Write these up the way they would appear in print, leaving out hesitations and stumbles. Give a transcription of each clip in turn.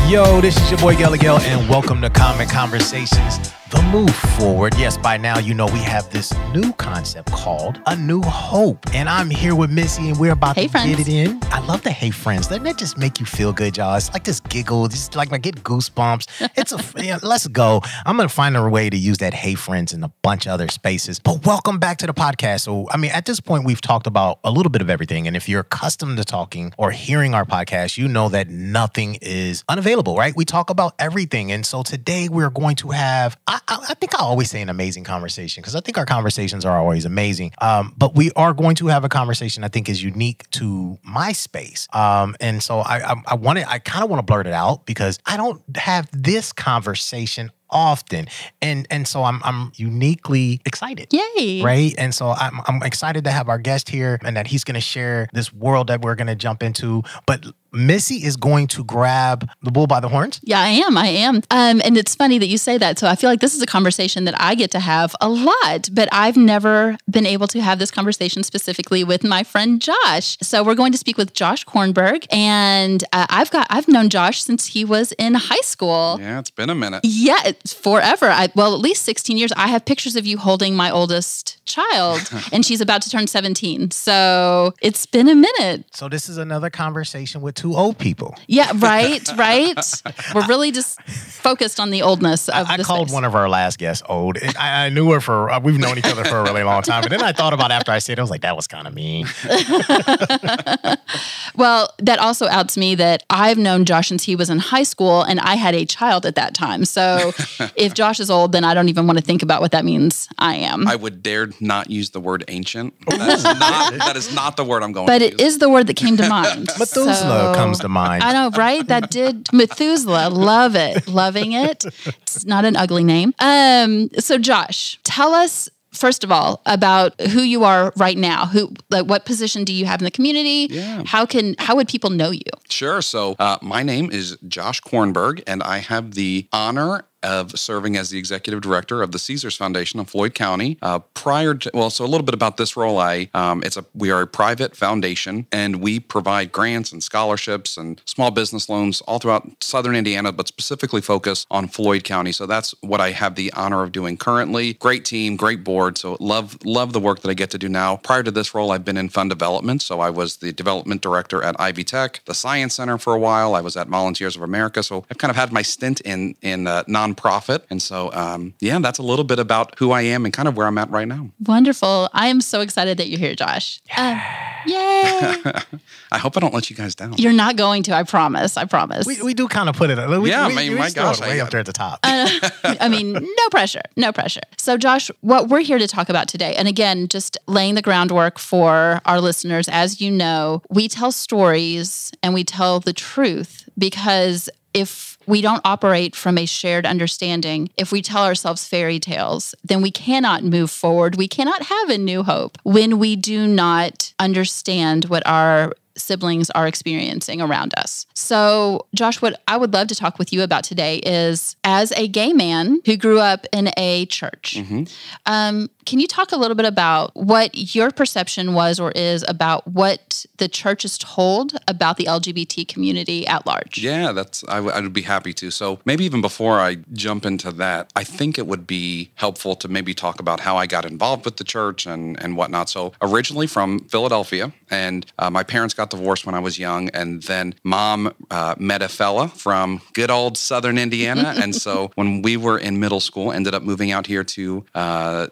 Yo, this is your boy Miguel, and welcome to Common Conversations, the move forward. Yes, by now, you know we have this new concept called A New Hope. And I'm here with Missy, and we're about to get it in. I love the hey friends. Doesn't that just make you feel good, y'all? It's like this giggle, just like I get goosebumps. It's let's go. I'm going to find a way to use that hey friends in a bunch of other spaces. But welcome back to the podcast. So, at this point, we've talked about a little bit of everything. And if you're accustomed to talking or hearing our podcast, you know that nothing is unavailable, right? We talk about everything. And so today we're going to have, I think I always say an amazing conversation because I think our conversations are always amazing. But we are going to have a conversation I think is unique to my space. And so I kind of want to blurt it out because I don't have this conversation often. And so I'm uniquely excited. Yay. Right? And so I'm excited to have our guest here and that he's going to share this world that we're going to jump into. But Missy is going to grab the bull by the horns. Yeah, I am. And it's funny that you say that. So I feel like this is a conversation that I get to have a lot, but I've never been able to have this conversation specifically with my friend Josh. So we're going to speak with Josh Kornberg. And I've known Josh since he was in high school. Yeah, it's been a minute. Yeah, it's forever. At least 16 years. I have pictures of you holding my oldest child, and she's about to turn 17. So it's been a minute. So this is another conversation with two old people. Yeah, right. We're really just focused on the oldness of I called one of our last guests old. I knew her we've known each other for a really long time. And then I thought about after I said it, I was like, that was kind of mean. Well, that also outs me that I've known Josh since he was in high school, and I had a child at that time. So if Josh is old, then I don't even want to think about what that means. I am. I would dare not use the word ancient. That is not the word I'm going but to it is the word that came to mind. Methuselah comes to mind. I know, right? That did. Methuselah. Love it. Loving it. It's not an ugly name. So Josh, tell us, first of all, about who you are right now. What position do you have in the community? Yeah. How would people know you? Sure. So my name is Josh Kornberg, and I have the honor of serving as the executive director of the Caesars Foundation of Floyd County. So a little bit about this role. We are a private foundation, and we provide grants and scholarships and small business loans all throughout Southern Indiana, but specifically focus on Floyd County. So that's what I have the honor of doing currently. Great team, great board. So love the work that I get to do now. Prior to this role, I've been in fund development. So I was the development director at Ivy Tech, the Science Center for a while. I was at Volunteers of America. So I've kind of had my stint in nonprofit. And so, that's a little bit about who I am and kind of where I'm at right now. Wonderful. I am so excited that you're here, Josh. Yay. I hope I don't let you guys down. You're not going to, I promise. We do kind of put it, my gosh, way up there at the top. No pressure. So Josh, what we're here to talk about today, and again, just laying the groundwork for our listeners, as you know, we tell stories and we tell the truth because if we don't operate from a shared understanding, if we tell ourselves fairy tales, then we cannot move forward. We cannot have a new hope when we do not understand what our siblings are experiencing around us. So, Josh, what I would love to talk with you about today is, as a gay man who grew up in a church, can you talk a little bit about what your perception was or is about what the church is told about the LGBT community at large? Yeah, I would be happy to. So maybe even before I jump into that, I think it would be helpful to maybe talk about how I got involved with the church and whatnot. So originally from Philadelphia, and my parents got divorced when I was young, and then mom met a fella from good old Southern Indiana. And so when we were in middle school, ended up moving out here to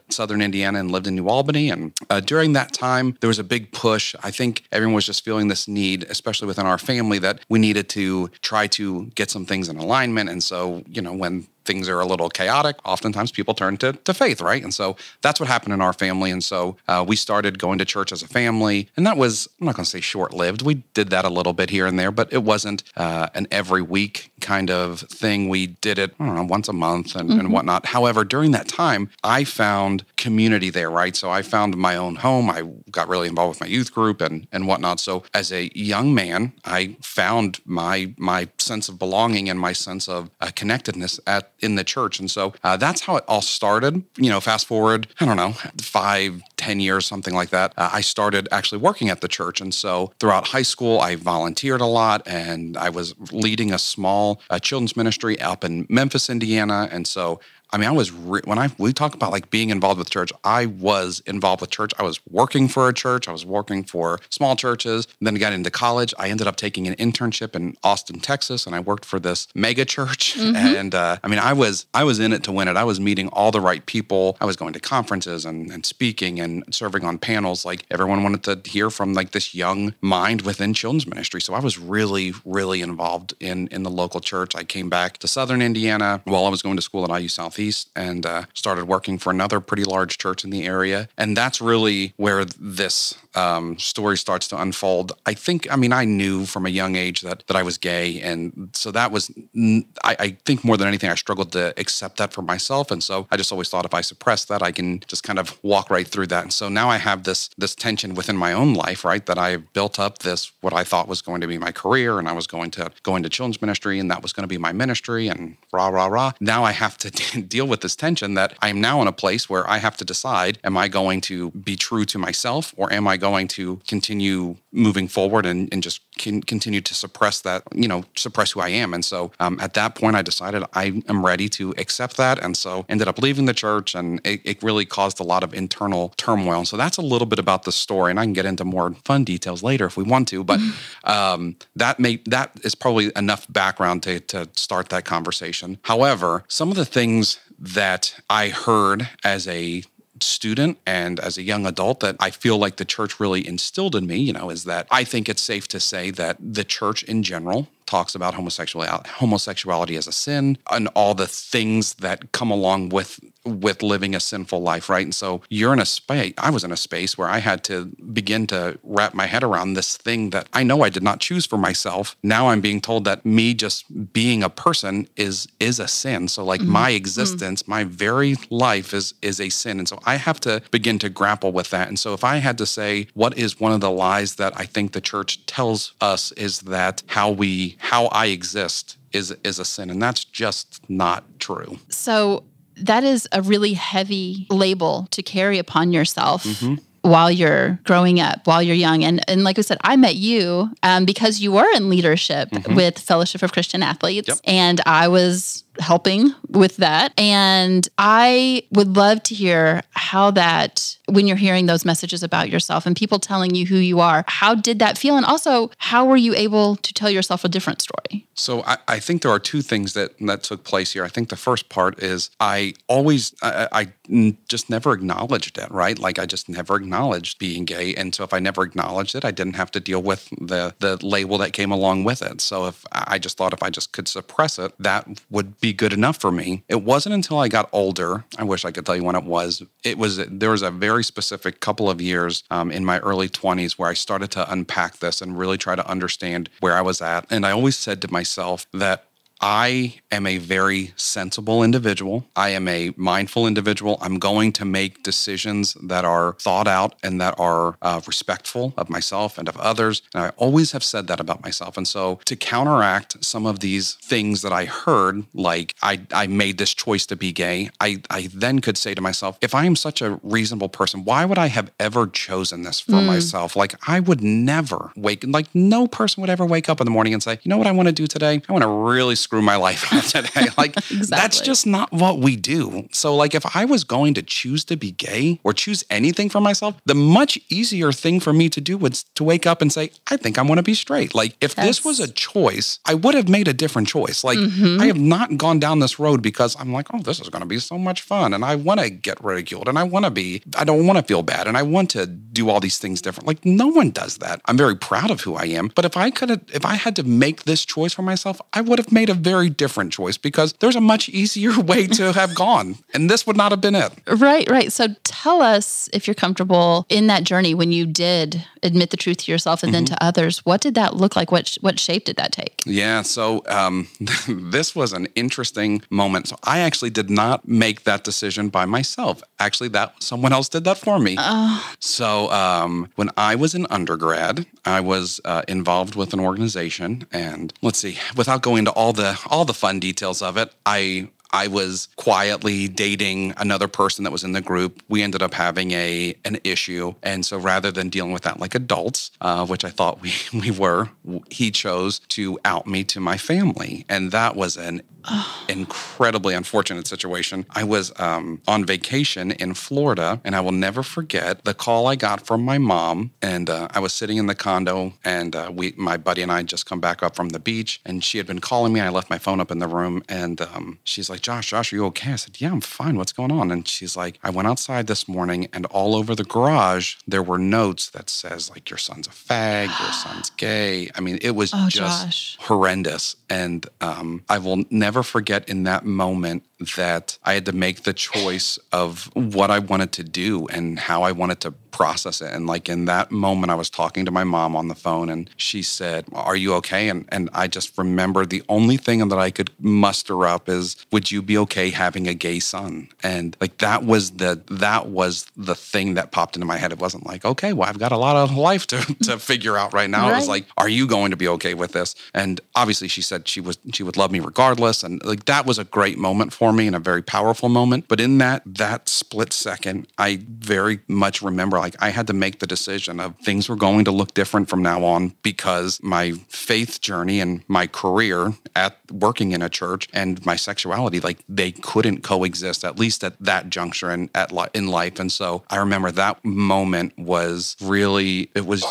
Southern Indiana and lived in New Albany. And during that time, there was a big push. I think everyone was just feeling this need, especially within our family, that we needed to try to get some things in alignment. And so, when things are a little chaotic, oftentimes people turn to faith, right? And so that's what happened in our family. And so we started going to church as a family. And that was, I'm not going to say short-lived. We did that a little bit here and there, but it wasn't an every week kind of thing. We did it, once a month and whatnot. However, during that time, I found community there, right? So I found my own home. I got really involved with my youth group and whatnot. So as a young man, I found my sense of belonging and my sense of connectedness in the church. And so that's how it all started. Fast forward, I don't know, 5-10 years, something like that. I started actually working at the church. And so throughout high school, I volunteered a lot, and I was leading a small children's ministry up in Memphis, Indiana. And so I was when we talk about like being involved with church, I was involved with church. I was working for a church. I was working for small churches. Then I got into college. I ended up taking an internship in Austin, Texas, and I worked for this mega church. And I was in it to win it. I was meeting all the right people. I was going to conferences and speaking and serving on panels. Like everyone wanted to hear from like this young mind within children's ministry. So I was really, really involved in the local church. I came back to Southern Indiana while I was going to school at IU Southeast. And started working for another pretty large church in the area. And that's really where this story starts to unfold. I knew from a young age that I was gay. And so that was, I think more than anything, I struggled to accept that for myself. And so I just always thought if I suppress that, I can just kind of walk right through that. And so now I have this tension within my own life, right? That I built up what I thought was going to be my career. And I was going to go into children's ministry, and that was going to be my ministry, and rah, rah, rah. Now I have to deal with this tension that I'm now in a place where I have to decide, am I going to be true to myself, or am I going to continue moving forward and just continue to suppress that, suppress who I am? And so at that point, I decided I am ready to accept that. And so ended up leaving the church, and it really caused a lot of internal turmoil. And so that's a little bit about the story, and I can get into more fun details later if we want to, but that is probably enough background to start that conversation. However, some of the things that I heard as a student and as a young adult that I feel like the church really instilled in me, is that I think it's safe to say that the church in general talks about homosexuality as a sin and all the things that come along with living a sinful life, right? And so I was in a space where I had to begin to wrap my head around this thing that I know I did not choose for myself. Now I'm being told that me just being a person is a sin. So like my existence, my very life is a sin. And so I have to begin to grapple with that. And so if I had to say what is one of the lies that I think the church tells us is that how I exist is a sin, and that's just not true. So that is a really heavy label to carry upon yourself. While you're growing up, while you're young. And like I said, I met you because you were in leadership with Fellowship of Christian Athletes, and I was helping with that. And I would love to hear how that, when you're hearing those messages about yourself and people telling you who you are, how did that feel? And also, how were you able to tell yourself a different story? So I think there are two things that took place here. I think the first part is I just never acknowledged it, right? Like I just never acknowledged being gay. And so if I never acknowledged it, I didn't have to deal with the label that came along with it. So if I just thought if I just could suppress it, that would be good enough for me. It wasn't until I got older, I wish I could tell you when it was. There was a very specific couple of years in my early 20s where I started to unpack this and really try to understand where I was at. And I always said to myself that I am a very sensible individual. I am a mindful individual. I'm going to make decisions that are thought out and that are respectful of myself and of others. And I always have said that about myself. And so to counteract some of these things that I heard, like I made this choice to be gay, I then could say to myself, if I am such a reasonable person, why would I have ever chosen this for myself? Like I would never no person would ever wake up in the morning and say, you know what I want to do today? I want to really screw my life up today. Like that's just not what we do. So like if I was going to choose to be gay or choose anything for myself, the much easier thing for me to do was to wake up and say, I think I want to be straight. Like if this was a choice, I would have made a different choice. Like I have not gone down this road because I'm like, oh, this is going to be so much fun. And I want to get ridiculed and I don't want to feel bad. And I want to do all these things different. Like no one does that. I'm very proud of who I am. But if I had to make this choice for myself, I would have made a very different choice because there's a much easier way to have gone. And this would not have been it. Right. So tell us, if you're comfortable, in that journey when you did admit the truth to yourself and then to others, what did that look like? What shape did that take? Yeah, so this was an interesting moment. So I actually did not make that decision by myself. Actually, someone else did that for me. So when I was in undergrad, I was involved with an organization, and let's see, without going into all the fun details of it, I was quietly dating another person that was in the group. We ended up having an issue. And so rather than dealing with that like adults, which I thought we were, he chose to out me to my family. And that was an incredibly unfortunate situation. I was on vacation in Florida, and I will never forget the call I got from my mom. And I was sitting in the condo, and my buddy and I had just come back up from the beach, and she had been calling me. I left my phone up in the room, and she's like, Josh, are you okay? I said, yeah, I'm fine. What's going on? And she's like, I went outside this morning, and all over the garage, there were notes that says, like, your son's a fag, your son's gay. I mean, it was just horrendous. And I will never forget in that moment that I had to make the choice of what I wanted to do and how I wanted to process it. And like in that moment, I was talking to my mom on the phone, and she said, are you okay? And I just remember the only thing that I could muster up is, would you be okay having a gay son? And like that was the thing that popped into my head. It wasn't like, okay, well, I've got a lot of life to figure out right now. Right. It was like, are you going to be okay with this? And obviously she said she would love me regardless. And like that was a great moment for me and a very powerful moment. But in that split second, I very much remember like I had to make the decision of things were going to look different from now on because my faith journey and my career at working in a church and my sexuality, like they couldn't coexist, at least at that juncture in life. And so I remember that moment was really, it was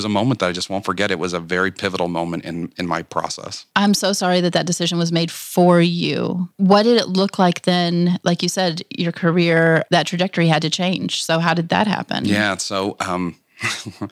a moment that I just won't forget. It was a very pivotal moment in my process. I'm so sorry that decision was made for you. What did it look like then? Like you said, your career, that trajectory had to change. So how did that happen? Yeah. So,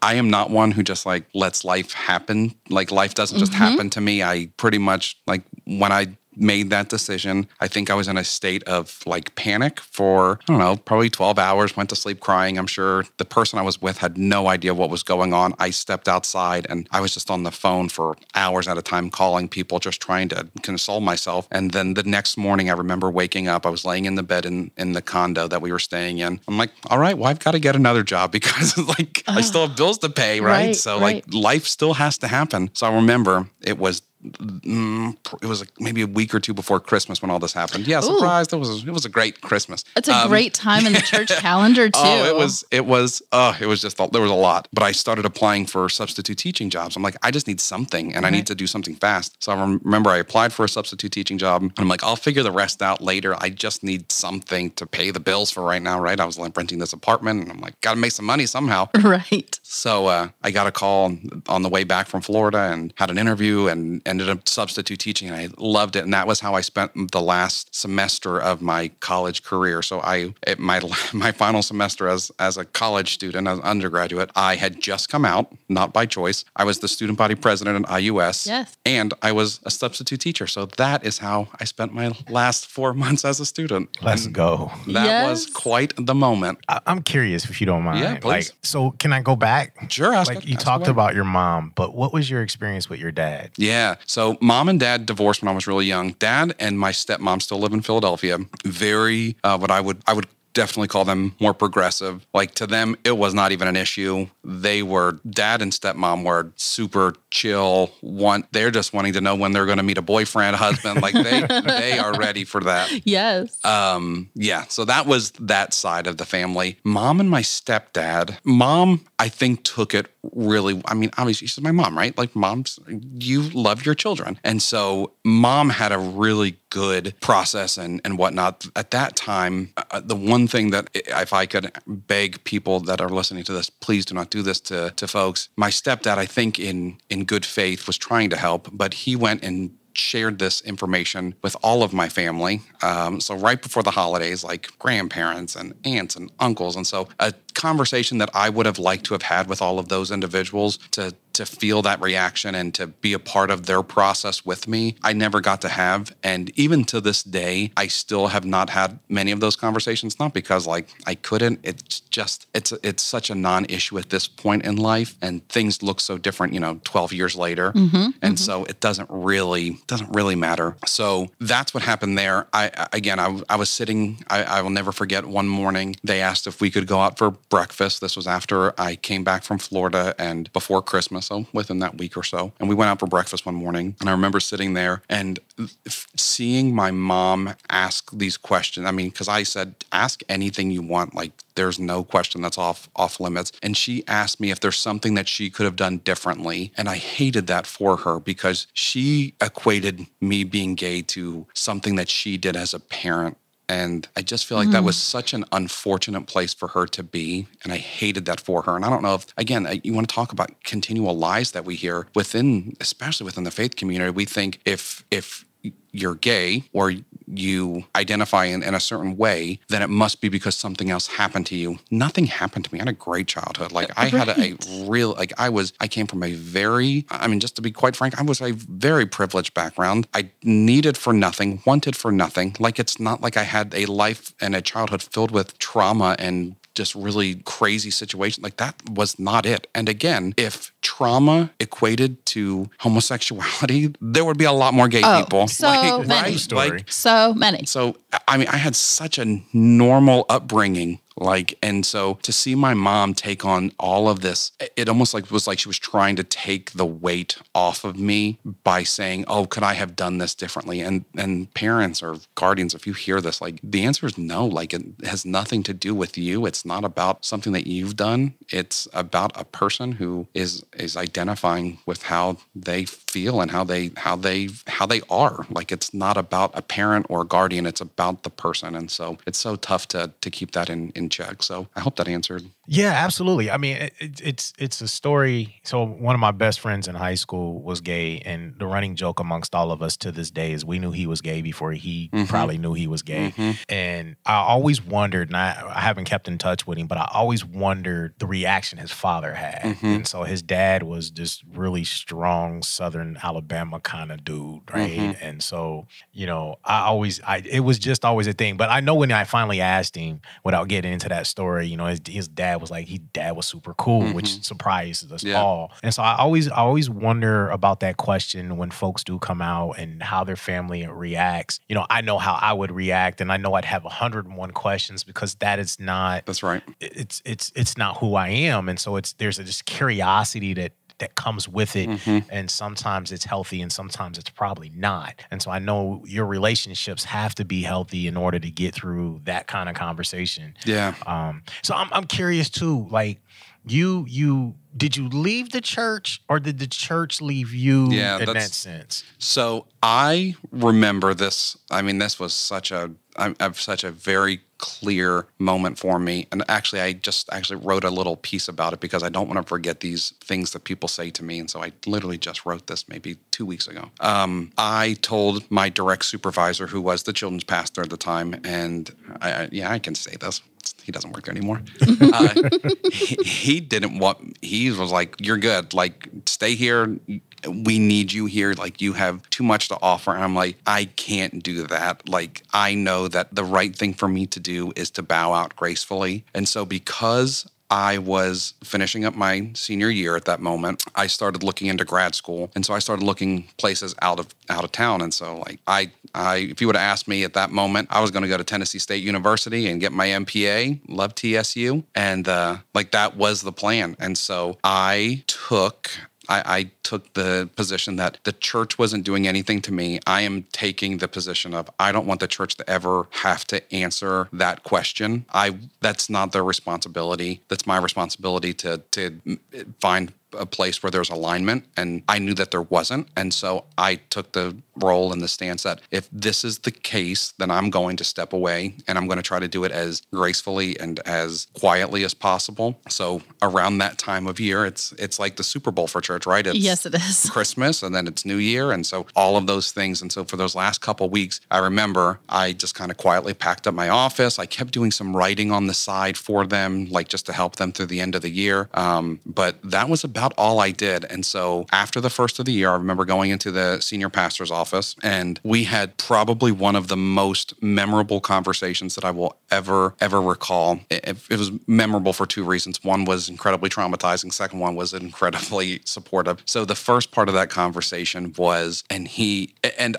I am not one who just like lets life happen. Like life doesn't just happen to me. I pretty much like when I made that decision, I think I was in a state of like panic for, I don't know, probably 12 hours, went to sleep crying. I'm sure the person I was with had no idea what was going on. I stepped outside and I was just on the phone for hours at a time calling people, just trying to console myself. And then the next morning, I remember waking up, I was laying in the bed in the condo that we were staying in. I'm like, all right, well, I've got to get another job because like I still have bills to pay, right? So like life still has to happen. So I remember it was like maybe a week or two before Christmas when all this happened. Yeah, surprise! It was a great Christmas. It's a great time in the church calendar too. It was just there was a lot. But I started applying for substitute teaching jobs. I'm like, I just need something, and I need to do something fast. So I remember I applied for a substitute teaching job, and I'm like, I'll figure the rest out later. I just need something to pay the bills for right now, right? I was renting this apartment, and I'm like, got to make some money somehow, right? So I got a call on the way back from Florida and had an interview and ended up substitute teaching, and I loved it. And that was how I spent the last semester of my college career. So my final semester as a college student, as an undergraduate, I had just come out, not by choice. I was the student body president at IUS, yes, and I was a substitute teacher. So that is how I spent my last 4 months as a student. Let's go. That was quite the moment. I'm curious if you don't mind. Yeah, please. So can I go back? Sure. You talked about your mom, but what was your experience with your dad? Yeah. So mom and dad divorced when I was really young. Dad and my stepmom still live in Philadelphia. Very, what I would definitely call them more progressive. Like to them, it was not even an issue. Dad and stepmom were super chill. They're just wanting to know when they're going to meet a boyfriend, husband. Like they are ready for that. Yes. Yeah. So that was that side of the family. Mom and my stepdad. Mom, I think, took it really. I mean, obviously she's my mom, right? Like you love your children, and so mom had a really good process and whatnot. At that time, the one thing that if I could beg people that are listening to this, please do not do this to folks. My stepdad, I think in good faith, was trying to help, but he went and shared this information with all of my family. So right before the holidays, like grandparents and aunts and uncles. And so a conversation that I would have liked to have had with all of those individuals to feel that reaction and to be a part of their process with me, I never got to have. And even to this day, I still have not had many of those conversations, not because like I couldn't, it's just, it's such a non-issue at this point in life, and things look so different, 12 years later. And so it doesn't really matter. So that's what happened there. I was sitting, I will never forget one morning, they asked if we could go out for breakfast. This was after I came back from Florida and before Christmas. So within that week or so. And we went out for breakfast one morning. And I remember sitting there and seeing my mom ask these questions. I mean, because I said, ask anything you want. Like, there's no question that's off limits. And she asked me if there's something that she could have done differently. And I hated that for her because she equated me being gay to something that she did as a parent. And I just feel like that was such an unfortunate place for her to be. And I hated that for her. And I don't know if, again, you want to talk about continual lies that we hear especially within the faith community. We think if you're gay or you identify in a certain way, then it must be because something else happened to you. Nothing happened to me. I had a great childhood. Like I had I came from just to be quite frank, I was a very privileged background. I needed for nothing, wanted for nothing. Like it's not like I had a life and a childhood filled with trauma and just really crazy situation. Like that was not it. And again, if trauma equated to homosexuality, there would be a lot more gay people. So many. Right? So many. So, I mean, I had such a normal upbringing. And so to see my mom take on all of this, it almost was like she was trying to take the weight off of me by saying, oh, could I have done this differently? And parents or guardians, if you hear this, like the answer is no. Like it has nothing to do with you. It's not about something that you've done. It's about a person who is identifying with how they feel and how they are. Like it's not about a parent or a guardian. It's about the person. And so it's so tough to keep that in check. So I hope that answered. Yeah, absolutely. I mean, it's a story. So one of my best friends in high school was gay, and the running joke amongst all of us to this day is we knew he was gay before he probably knew he was gay. And I always wondered, and I haven't kept in touch with him, but I always wondered the reaction his father had. And so his dad was this really strong Southern Alabama kind of dude, right? And so, it was just always a thing. But I know when I finally asked him, without getting into that story, his dad was like, dad was super cool, which surprises us all. And so I always wonder about that question when folks do come out and how their family reacts. I know how I would react, and I know I'd have 101 questions because that is not. That's right. It's not who I am, and so there's this curiosity that comes with it. And sometimes it's healthy and sometimes it's probably not. And so I know your relationships have to be healthy in order to get through that kind of conversation. Yeah. So I'm curious too, like did you leave the church or did the church leave you in that sense? So I remember this. I mean, this was such a very clear moment for me. And actually, I just wrote a little piece about it because I don't want to forget these things that people say to me. And so I literally just wrote this maybe 2 weeks ago. I told my direct supervisor, who was the children's pastor at the time, and I can say this. He doesn't work there anymore. He was like, you're good. Like, stay here. We need you here. Like, you have too much to offer. And I'm like, I can't do that. Like, I know that the right thing for me to do is to bow out gracefully. And so because I was finishing up my senior year at that moment, I started looking into grad school. And so I started looking places out of town. And so like I if you would have asked me at that moment, I was going to go to Tennessee State University and get my MPA, love TSU. And that was the plan. And so I took the position that the church wasn't doing anything to me. I am taking the position of I don't want the church to ever have to answer that question. That's not their responsibility. That's my responsibility to find a place where there's alignment, and I knew that there wasn't. And so I took the role in the stance that if this is the case, then I'm going to step away, and I'm going to try to do it as gracefully and as quietly as possible. So around that time of year, it's like the Super Bowl for church, right? Yes, it is. Christmas, and then it's New Year, and so all of those things. And so for those last couple of weeks, I remember I just kind of quietly packed up my office. I kept doing some writing on the side for them, like just to help them through the end of the year. But that was about all I did. And so after the first of the year, I remember going into the senior pastor's office, and we had probably one of the most memorable conversations that I will ever recall. It was memorable for two reasons. One was incredibly traumatizing. Second one was incredibly supportive. So the first part of that conversation was, and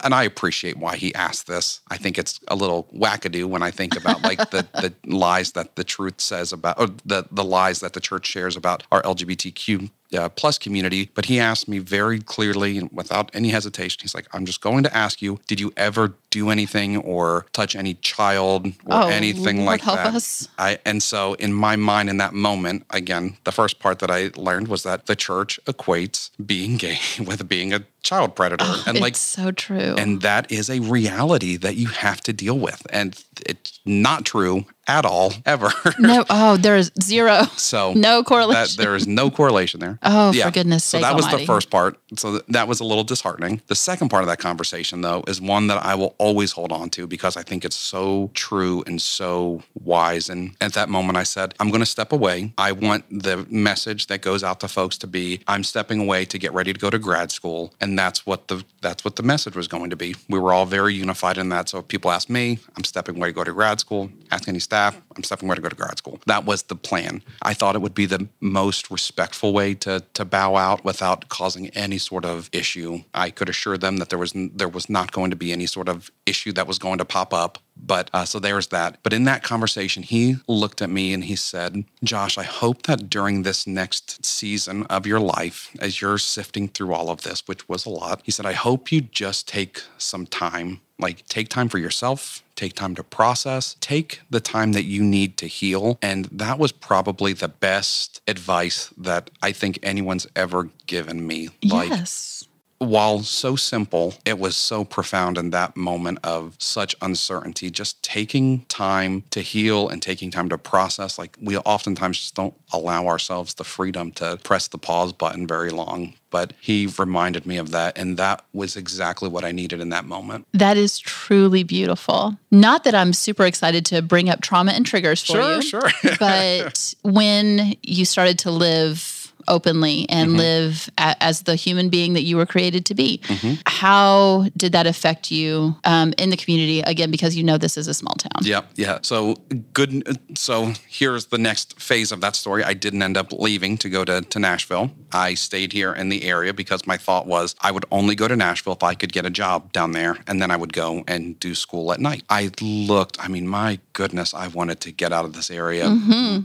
I appreciate why he asked this. I think it's a little wackadoo when I think about like the lies that the truth says about, or the lies that the church shares about our LGBTQ plus community. But he asked me very clearly and without any hesitation, he's like, I'm just going to ask you, did you ever do anything or touch any child or anything Lord like help that? Us. And so in my mind in that moment, again, the first part that I learned was that the church equates being gay with being a child predator. And it's so true. And that is a reality that you have to deal with. And it's not true at all, ever. No, there is zero. So no correlation. There is no correlation there. Oh, for goodness sake. So that was almighty. the first part. So that was a little disheartening. The second part of that conversation, though, is one that I will always hold on to because I think it's so true and so wise. And at that moment, I said, I'm going to step away. I want the message that goes out to folks to be, I'm stepping away to get ready to go to grad school. And that's what the message was going to be. We were all very unified in that. So if people ask me, I'm stepping away to go to grad school. Ask any staff, I'm stepping away to go to grad school. That was the plan. I thought it would be the most respectful way to bow out without causing any sort of issue. I could assure them that there was not going to be any sort of issue that was going to pop up. But so there's that. But in that conversation, he looked at me and he said, Josh, I hope that during this next season of your life, as you're sifting through all of this, which was a lot, he said, I hope you just take some time, like take time for yourself, take time to process, take the time that you need to heal. And that was probably the best advice that I think anyone's ever given me. Yes. While so simple, it was so profound in that moment of such uncertainty, just taking time to heal and taking time to process. Like we oftentimes just don't allow ourselves the freedom to press the pause button very long. But he reminded me of that. And that was exactly what I needed in that moment. That is truly beautiful. Not that I'm super excited to bring up trauma and triggers for you. Sure. But when you started to live openly and live as the human being that you were created to be. How did that affect you in the community? Again, because you know this is a small town. Yeah. So good. So here's the next phase of that story. I didn't end up leaving to go to Nashville. I stayed here in the area because my thought was I would only go to Nashville if I could get a job down there, and then I would go and do school at night. My goodness, I wanted to get out of this area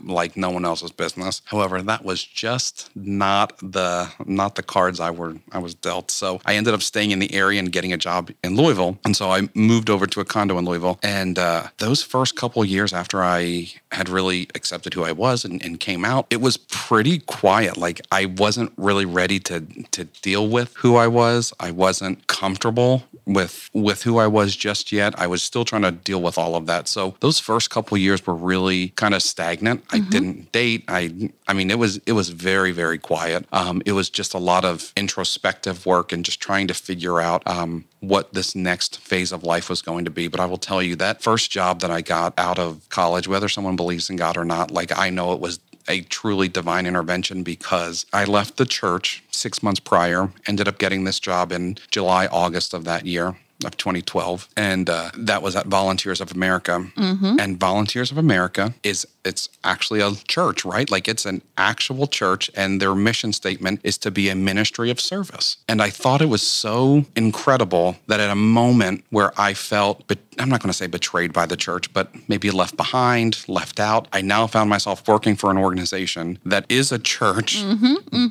like no one else's business. However, that was just not the cards I was dealt. So I ended up staying in the area and getting a job in Louisville. And so I moved over to a condo in Louisville. And those first couple of years after I had really accepted who I was and came out, it was pretty quiet. Like I wasn't really ready to deal with who I was. I wasn't comfortable with who I was just yet. I was still trying to deal with all of that. So those first couple of years were really kind of stagnant. I didn't date. It was very, very quiet. It was just a lot of introspective work and just trying to figure out what this next phase of life was going to be. But I will tell you that first job that I got out of college, whether someone believes in God or not, like I know it was a truly divine intervention because I left the church 6 months prior, ended up getting this job in July, August of that year. Of 2012, and that was at Volunteers of America. And Volunteers of America it's actually a church, right? Like it's an actual church, and their mission statement is to be a ministry of service. And I thought it was so incredible that at a moment where I felt, but I'm not going to say betrayed by the church, but maybe left behind, left out, I now found myself working for an organization that is a church,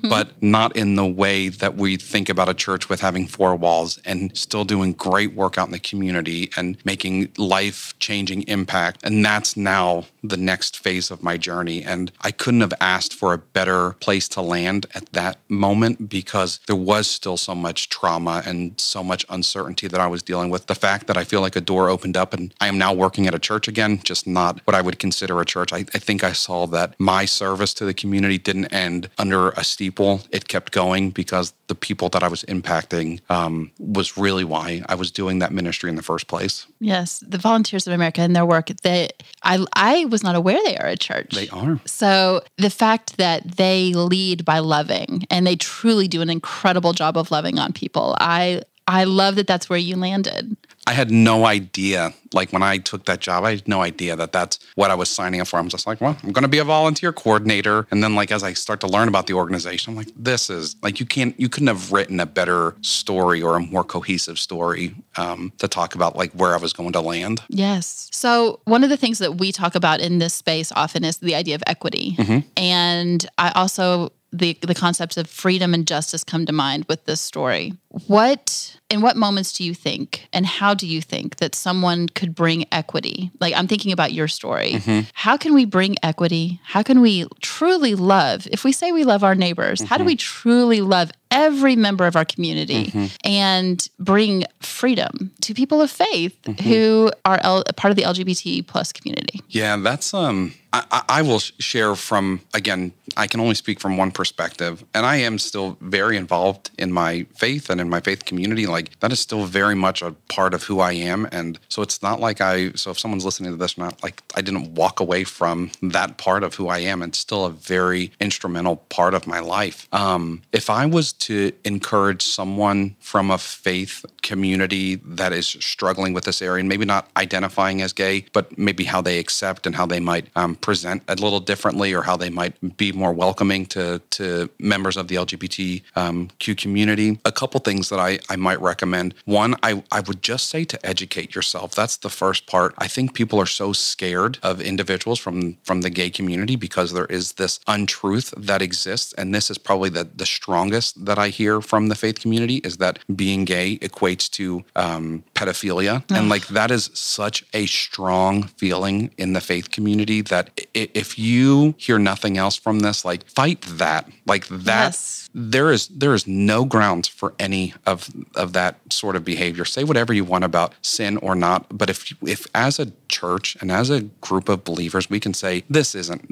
but not in the way that we think about a church with having four walls, and still doing great work out in the community and making life-changing impact. And that's now the next phase of my journey. And I couldn't have asked for a better place to land at that moment because there was still so much trauma and so much uncertainty that I was dealing with. The fact that I feel like a door opened up and I am now working at a church again, just not what I would consider a church. I think I saw that my service to the community didn't end under a steeple. It kept going because the people that I was impacting was really why I was doing that ministry in the first place. Yes, the Volunteers of America and their work, I was not aware they are a church. They are. So the fact that they lead by loving and they truly do an incredible job of loving on people, I love that that's where you landed. I had no idea, like when I took that job, I had no idea that that's what I was signing up for. I'm just like, well, I'm going to be a volunteer coordinator. And then like, as I start to learn about the organization, I'm like, this is like, you couldn't have written a better story or a more cohesive story to talk about like where I was going to land. Yes. So one of the things that we talk about in this space often is the idea of equity. Mm-hmm. And I also, the concepts of freedom and justice come to mind with this story. In what moments do you think, and how do you think that someone could bring equity? Like, I'm thinking about your story. Mm-hmm. How can we bring equity? How can we truly love? If we say we love our neighbors, mm-hmm. how do we truly love every member of our community mm-hmm. and bring freedom to people of faith mm-hmm. who are part of the LGBT plus community? Yeah, that's, I will share from, again, I can only speak from one perspective, and I am still very involved in my faith and in my faith community. Like, that is still very much a part of who I am. And so it's not like so if someone's listening to this, not like I didn't walk away from that part of who I am. It's still a very instrumental part of my life. If I was to encourage someone from a faith community that is struggling with this area and maybe not identifying as gay, but maybe how they accept and how they might present a little differently, or how they might be more welcoming to members of the LGBTQ community, a couple things that I might recommend. One, I would just say to educate yourself. That's the first part. I think people are so scared of individuals from the gay community because there is this untruth that exists. And this is probably the strongest that I hear from the faith community, is that being gay equates to pedophilia. And like, that is such a strong feeling in the faith community that if you hear nothing else from this, like, fight that. Like that. Yes. There is no grounds for any of that sort of behavior. Say whatever you want about sin or not, but if as a church and as a group of believers we can say this isn't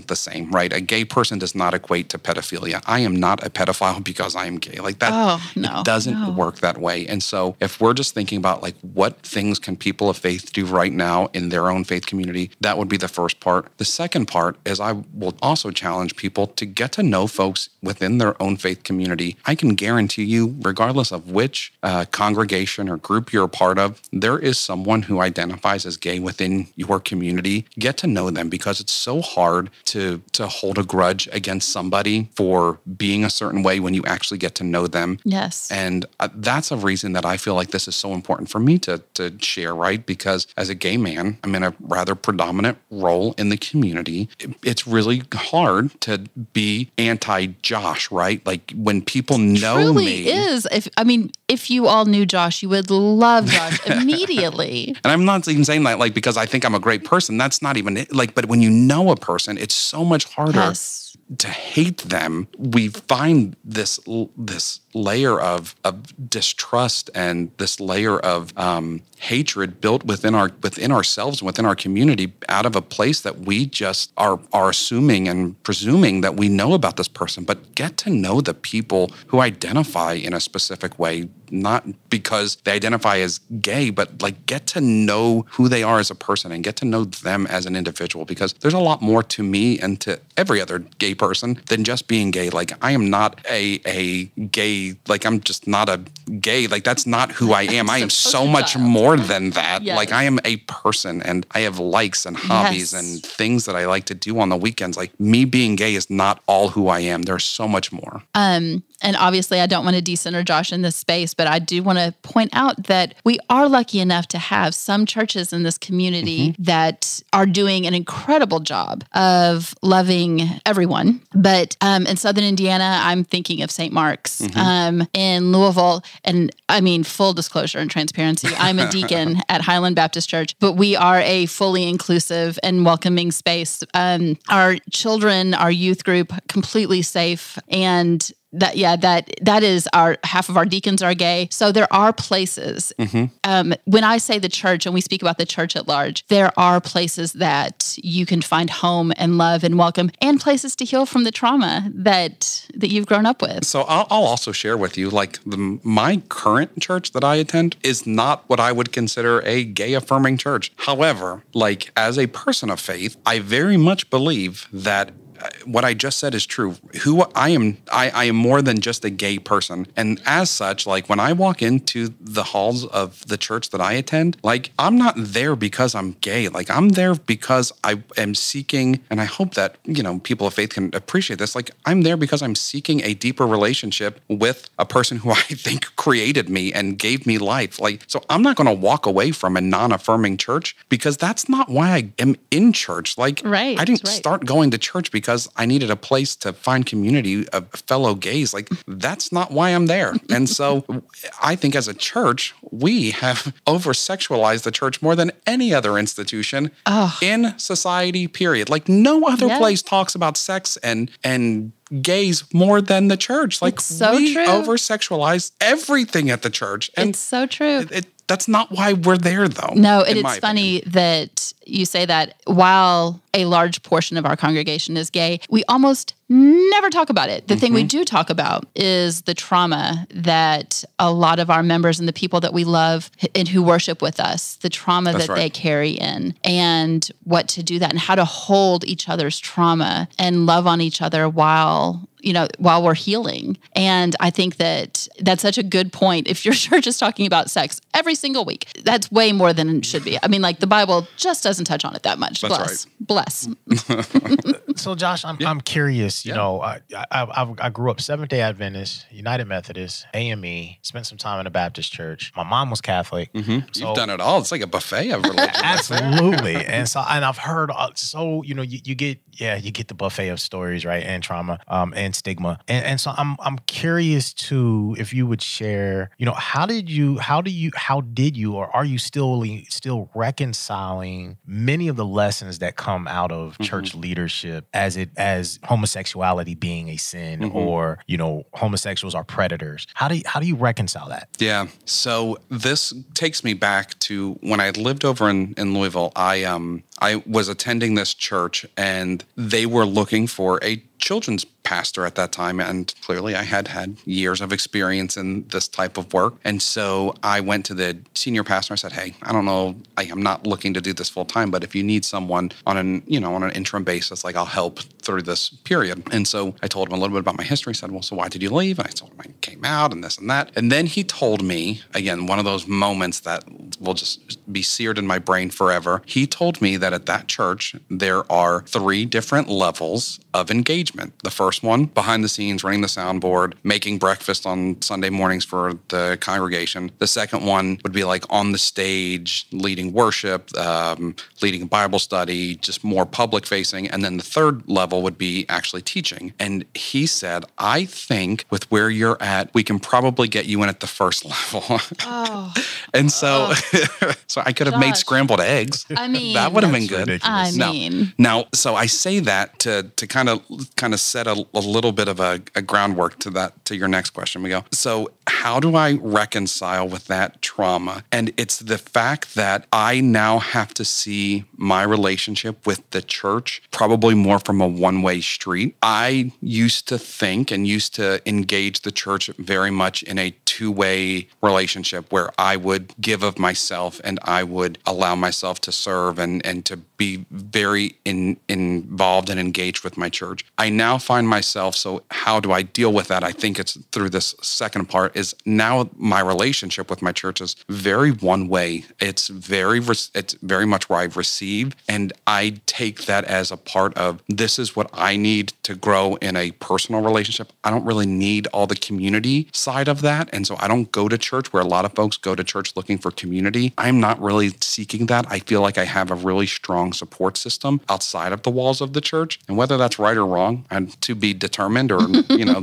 the same, right? A gay person does not equate to pedophilia. I am not a pedophile because I am gay. Like that, it doesn't work that way. And so if we're just thinking about like what things can people of faith do right now in their own faith community, that would be the first part. The second part is I will also challenge people to get to know folks within their own faith community. I can guarantee you, regardless of which congregation or group you're a part of, there is someone who identifies as gay within your community. Get to know them, because it's so hard to hold a grudge against somebody for being a certain way when you actually get to know them. Yes. And that's a reason that I feel like this is so important for me to share, right? Because as a gay man, I'm in a rather predominant role in the community. It's really hard to be anti-Josh, right? Like when people know me. It truly is. If you all knew Josh, you would love Josh immediately. And I'm not even saying that like because I think I'm a great person. That's not even it. Like, but when you know a person, it's so much harder to hate them. We find this layer of distrust and this layer of hatred built within ourselves and within our community out of a place that we just are assuming and presuming that we know about this person. But get to know the people who identify in a specific way, not because they identify as gay, but like get to know who they are as a person and get to know them as an individual, because there's a lot more to me and to every other gay person than just being gay. Like I am not a gay, like I'm just not a gay, like that's not who I am. I am so much more than that. Yes. Like I am a person and I have likes and hobbies and things that I like to do on the weekends. Like me being gay is not all who I am. There's so much more. And obviously I don't want to decenter Josh in this space, but I do want to point out that we are lucky enough to have some churches in this community that are doing an incredible job of loving everyone. But in Southern Indiana, I'm thinking of St. Mark's. In Louisville, and I mean, full disclosure and transparency, I'm a deacon at Highland Baptist Church, but we are a fully inclusive and welcoming space. Our children, our youth group, completely safe, and that is half of our deacons are gay. So there are places, when I say the church and we speak about the church at large, there are places that you can find home and love and welcome, and places to heal from the trauma that you've grown up with. So I'll also share with you, like my current church that I attend is not what I would consider a gay affirming church. However, like as a person of faith, I very much believe that what I just said is true. Who I am more than just a gay person. And as such, like when I walk into the halls of the church that I attend, like I'm not there because I'm gay. Like I'm there because I am seeking, and I hope that, people of faith can appreciate this. Like I'm there because I'm seeking a deeper relationship with a person who I think created me and gave me life. Like, so I'm not going to walk away from a non-affirming church because that's not why I am in church. Like I didn't start going to church because I needed a place to find community of fellow gays. Like, that's not why I'm there. And so I think as a church, we have over-sexualized the church more than any other institution in society, period. Like, no other place talks about sex and gays more than the church. Like, we over-sexualize everything at the church. And it's so true. That's not why we're there, though. No, it's funny that you say that while a large portion of our congregation is gay, we almost never talk about it. The thing we do talk about is the trauma that a lot of our members and the people that we love and who worship with us, the trauma that they carry in, and what to do that and how to hold each other's trauma and love on each other while we're healing. And I think that that's such a good point. If your church is talking about sex every single week, that's way more than it should be. I mean, like the Bible just doesn't touch on it that much. Bless. So Josh, I'm curious, I grew up Seventh-day Adventist, United Methodist, AME, spent some time in a Baptist church. My mom was Catholic. So, you've done it all. It's like a buffet of religion. Absolutely. And I've heard, you get the buffet of stories, right? And trauma, and stigma. And so I'm curious too, if you would share, how did you, or are you still reconciling many of the lessons that come out of church leadership as homosexuality being a sin, or, homosexuals are predators? How do you reconcile that? Yeah. So this takes me back to when I lived over in Louisville. I was attending this church and they were looking for a children's pastor at that time, and clearly I had years of experience in this type of work. And so I went to the senior pastor. I said, "Hey, I don't know, I'm not looking to do this full time, but if you need someone on an interim basis, like I'll help through this period." And so I told him a little bit about my history. He said, "Well, so why did you leave?" And I told him I came out and this and that. And then he told me, again, one of those moments that will just be seared in my brain forever. He told me that at that church, there are 3 different levels of engagement. The first one, behind the scenes, running the soundboard, making breakfast on Sunday mornings for the congregation. The second one would be like on the stage, leading worship, leading Bible study, just more public facing. And then the third level would be actually teaching. And he said, "I think with where you're at, we can probably get you in at the first level." And so, so I could have made scrambled eggs. I mean, that would have been good. Ridiculous. Now, so I say that to kind of set a little bit of a groundwork to your next question, Miguel. So how do I reconcile with that trauma? And it's the fact that I now have to see my relationship with the church probably more from a one-way street. I used to think and used to engage the church very much in a two-way relationship where I would give of myself and I would allow myself to serve and to be very involved and engaged with my church. I now find myself, so how do I deal with that? I think it's through this second part is now my relationship with my church is very one way. It's very much where I receive, and I take that as a part of this is what I need to grow in a personal relationship. I don't really need all the community side of that. And And so I don't go to church where a lot of folks go to church looking for community. I'm not really seeking that. I feel like I have a really strong support system outside of the walls of the church. And whether that's right or wrong, and to be determined, or,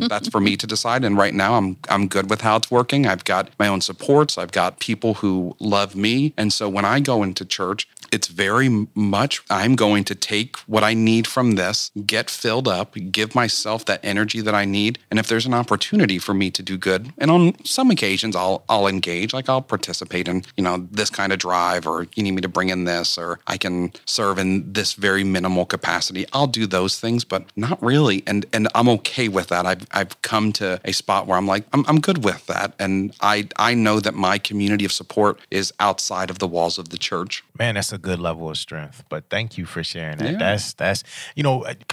that's for me to decide. And right now I'm good with how it's working. I've got my own supports. I've got people who love me. And so when I go into church, it's very much I'm going to take what I need from this, get filled up, give myself that energy that I need. And if there's an opportunity for me to do good, and on some occasions I'll engage, like I'll participate in, this kind of drive, or you need me to bring in this, or I can serve in this very minimal capacity. I'll do those things, but not really. And I'm okay with that. I've come to a spot where I'm like, I'm good with that. And I know that my community of support is outside of the walls of the church. Man, that's a good level of strength. But thank you for sharing that. Yeah. That's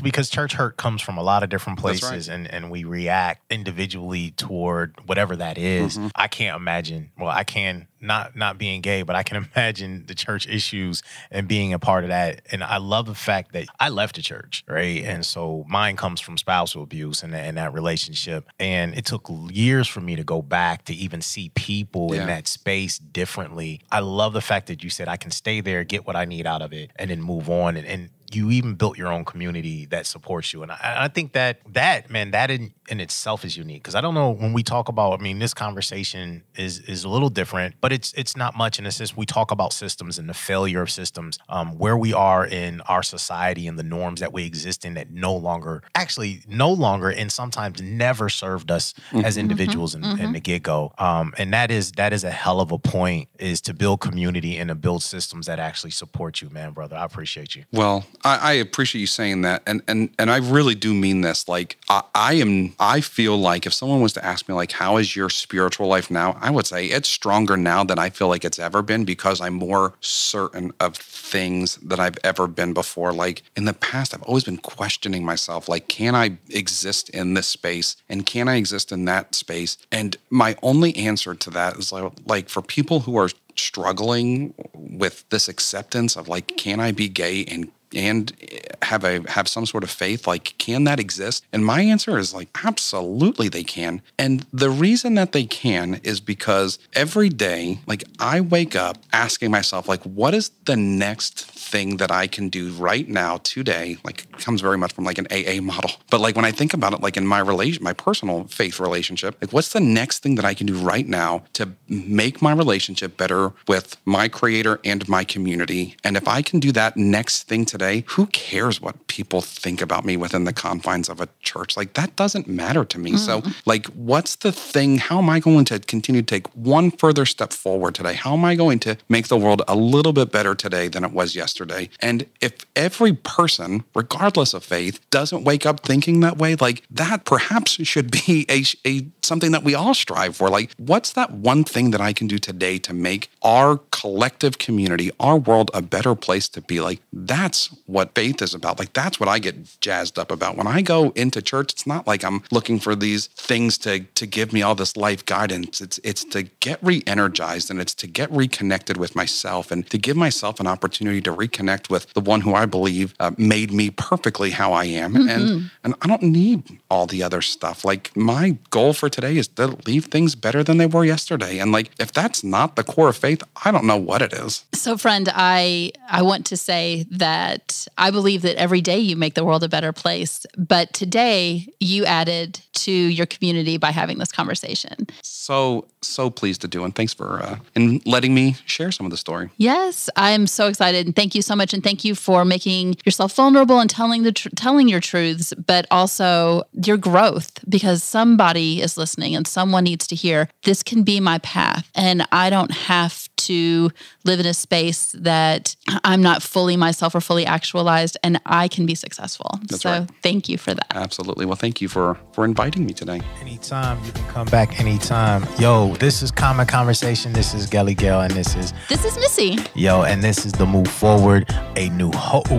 because church hurt comes from a lot of different places, right. and we react individually toward whatever that is. Mm-hmm. I can't imagine. Well, I can not being gay, but I can imagine the church issues and being a part of that. And I love the fact that I left the church, right? And so mine comes from spousal abuse and that relationship. And it took years for me to go back to even see people in that space differently. I love the fact that you said I can stay there, get what I need out of it, and then move on. And you even built your own community that supports you. And I think that in itself is unique. Because I don't know, when we talk about, this conversation is a little different, but it's not much in a sense. We talk about systems and the failure of systems, where we are in our society and the norms that we exist in that no longer and sometimes never served us as individuals in the get-go. And that is a hell of a point, is to build community and to build systems that actually support you, man, brother. I appreciate you. Well, I appreciate you saying that. And I really do mean this. Like, I feel like if someone was to ask me, like, how is your spiritual life now? I would say it's stronger now than I feel like it's ever been, because I'm more certain of things than I've ever been before. Like, in the past, I've always been questioning myself, like, can I exist in this space? And can I exist in that space? And my only answer to that is like for people who are struggling with this acceptance of, like, can I be gay and have some sort of faith, like, can that exist? And my answer is, like, absolutely they can. And the reason that they can is because every day, like, I wake up asking myself, like, what is the next thing that I can do right now today? Like, it comes very much from like an AA model. But like, when I think about it, like in my personal faith relationship, like, what's the next thing that I can do right now to make my relationship better with my creator and my community? And if I can do that next thing today, who cares what people think about me within the confines of a church? Like, that doesn't matter to me. So like, what's the thing? How am I going to continue to take one further step forward today? How am I going to make the world a little bit better today than it was yesterday? And if every person, regardless of faith, doesn't wake up thinking that way, like, that perhaps should be a something that we all strive for. Like, what's that one thing that I can do today to make our collective community, our world, a better place to be? Like, that's what faith is about. Like, that's what I get jazzed up about. When I go into church, it's not like I'm looking for these things to give me all this life guidance. It's to get re-energized, and it's to get reconnected with myself, and to give myself an opportunity to reconnect with the one who I believe made me perfectly how I am. And I don't need all the other stuff. Like, my goal for today is to leave things better than they were yesterday. And like, if that's not the core of faith, I don't know what it is. So friend, I want to say that I believe that every day you make the world a better place, but today you added to your community by having this conversation. So pleased to do, and thanks for letting me share some of the story. Yes, I'm so excited, and thank you so much, and thank you for making yourself vulnerable and telling your truths, but also your growth, because somebody is listening and someone needs to hear, this can be my path, and I don't have to live in a space that I'm not fully myself or fully actualized, and I can be successful. That's so right. Thank you for that. Absolutely. Well, thank you for inviting me today. Anytime. You can come back anytime. Yo, this is Common Conversation. This is Miguel, and this is Missy. Yo, and this is the Move Forward, a New Hope.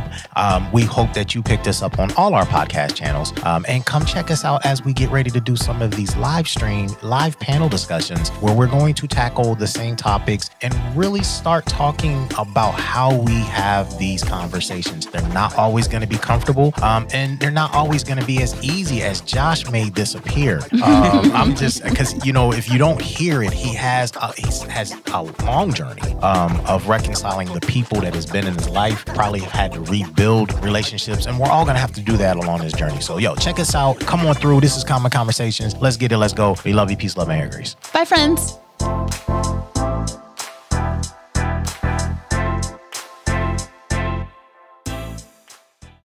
We hope that you picked us up on all our podcast channels, and come check us out as we get ready to do some of these live panel discussions where we're going to tackle the same topics and really start talking about how we have these conversations. They're not always going to be comfortable, and they're not always going to be as easy as Josh made this appear. I'm just, because, if you don't hear it, he has a long journey of reconciling the people that has been in his life, probably had to rebuild relationships, and we're all going to have to do that along this journey. So, check us out. Come on through. This is Common Conversations. Let's get it. Let's go. We love you. Peace, love, and hair grease. Bye, friends.